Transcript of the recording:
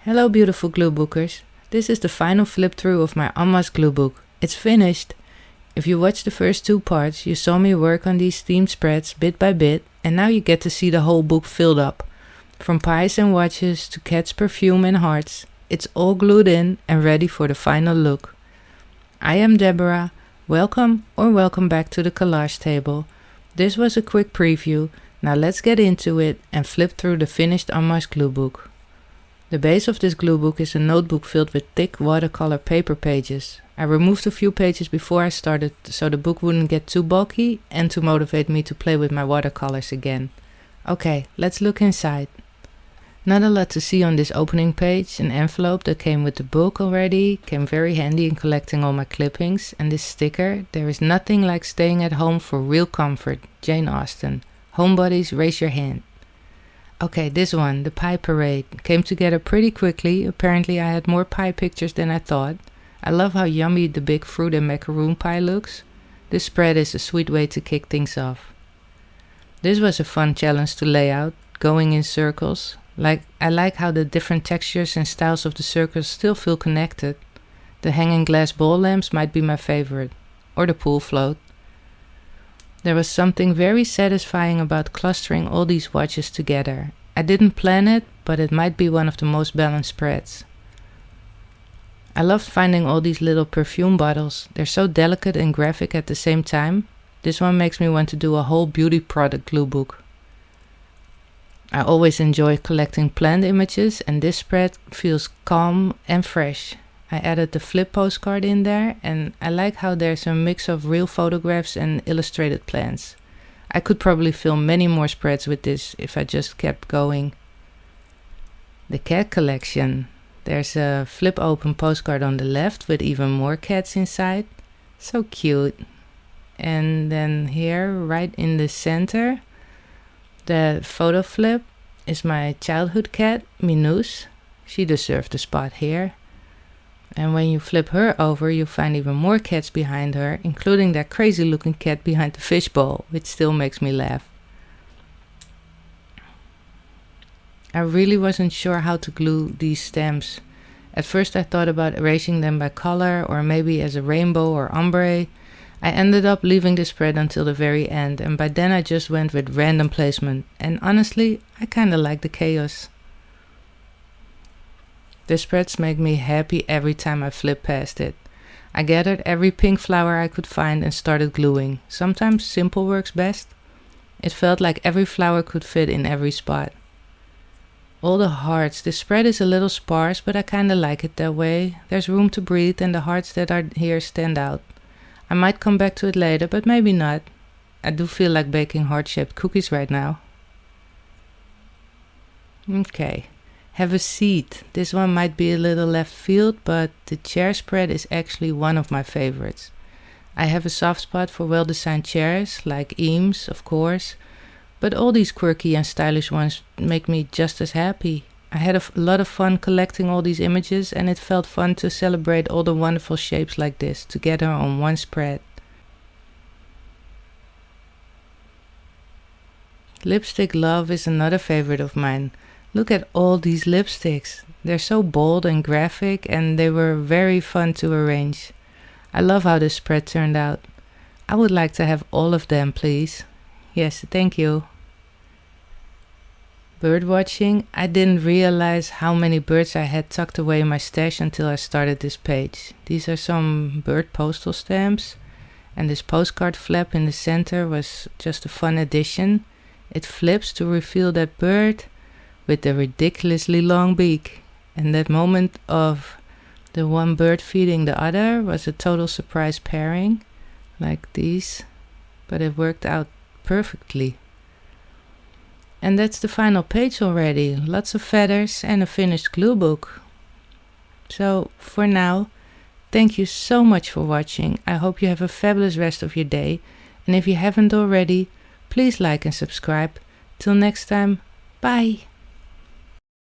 Hello beautiful gluebookers, this is the final flip through of my Masse gluebook. It's finished! If you watched the first two parts, you saw me work on these themed spreads bit by bit, and now you get to see the whole book filled up. From pies and watches to cats' perfume and hearts, it's all glued in and ready for the final look. I am Deborah, welcome or welcome back to the collage table. This was a quick preview, now let's get into it and flip through the finished Masse gluebook. The base of this gluebook is a notebook filled with thick watercolor paper pages. I removed a few pages before I started so the book wouldn't get too bulky and to motivate me to play with my watercolors again. Okay, let's look inside. Not a lot to see on this opening page. An envelope that came with the book already came very handy in collecting all my clippings, and this sticker, there is nothing like staying at home for real comfort, Jane Austen. Homebodies, raise your hand. Okay, this one, the pie parade, came together pretty quickly. Apparently I had more pie pictures than I thought. I love how yummy the big fruit and macaroon pie looks. This spread is a sweet way to kick things off. This was a fun challenge to lay out, going in circles. I like how the different textures and styles of the circles still feel connected. The hanging glass ball lamps might be my favorite, or the pool float. There was something very satisfying about clustering all these watches together. I didn't plan it, but it might be one of the most balanced spreads. I loved finding all these little perfume bottles. They're so delicate and graphic at the same time. This one makes me want to do a whole beauty product glue book. I always enjoy collecting plant images, and this spread feels calm and fresh. I added the flip postcard in there, and I like how there's a mix of real photographs and illustrated plants. I could probably film many more spreads with this if I just kept going. The cat collection. There's a flip open postcard on the left with even more cats inside. So cute. And then here, right in the center, the photo flip is my childhood cat, Minus. She deserved a spot here. And when you flip her over, you find even more cats behind her, including that crazy looking cat behind the fishbowl, which still makes me laugh. I really wasn't sure how to glue these stamps. At first I thought about erasing them by color or maybe as a rainbow or ombre. I ended up leaving the spread until the very end, and by then I just went with random placement, and honestly, I kinda like the chaos. The spreads make me happy every time I flip past it. I gathered every pink flower I could find and started gluing. Sometimes simple works best. It felt like every flower could fit in every spot. All the hearts. This spread is a little sparse, but I kinda like it that way. There's room to breathe and the hearts that are here stand out. I might come back to it later, but maybe not. I do feel like baking heart-shaped cookies right now. Okay. Have a seat. This one might be a little left field, but the chair spread is actually one of my favorites. I have a soft spot for well-designed chairs, like Eames, of course, but all these quirky and stylish ones make me just as happy. I had a lot of fun collecting all these images, and it felt fun to celebrate all the wonderful shapes like this together on one spread. Lipstick love is another favorite of mine. Look at all these lipsticks. They're so bold and graphic, and they were very fun to arrange. I love how this spread turned out. I would like to have all of them, please. Yes, thank you. Birdwatching. I didn't realize how many birds I had tucked away in my stash until I started this page. These are some bird postal stamps, and this postcard flap in the center was just a fun addition. It flips to reveal that bird with the ridiculously long beak, and that moment of the one bird feeding the other was a total surprise pairing, like these, but it worked out perfectly. And that's the final page already, lots of feathers and a finished glue book. So for now, thank you so much for watching. I hope you have a fabulous rest of your day, and if you haven't already, please like and subscribe. Till next time, bye!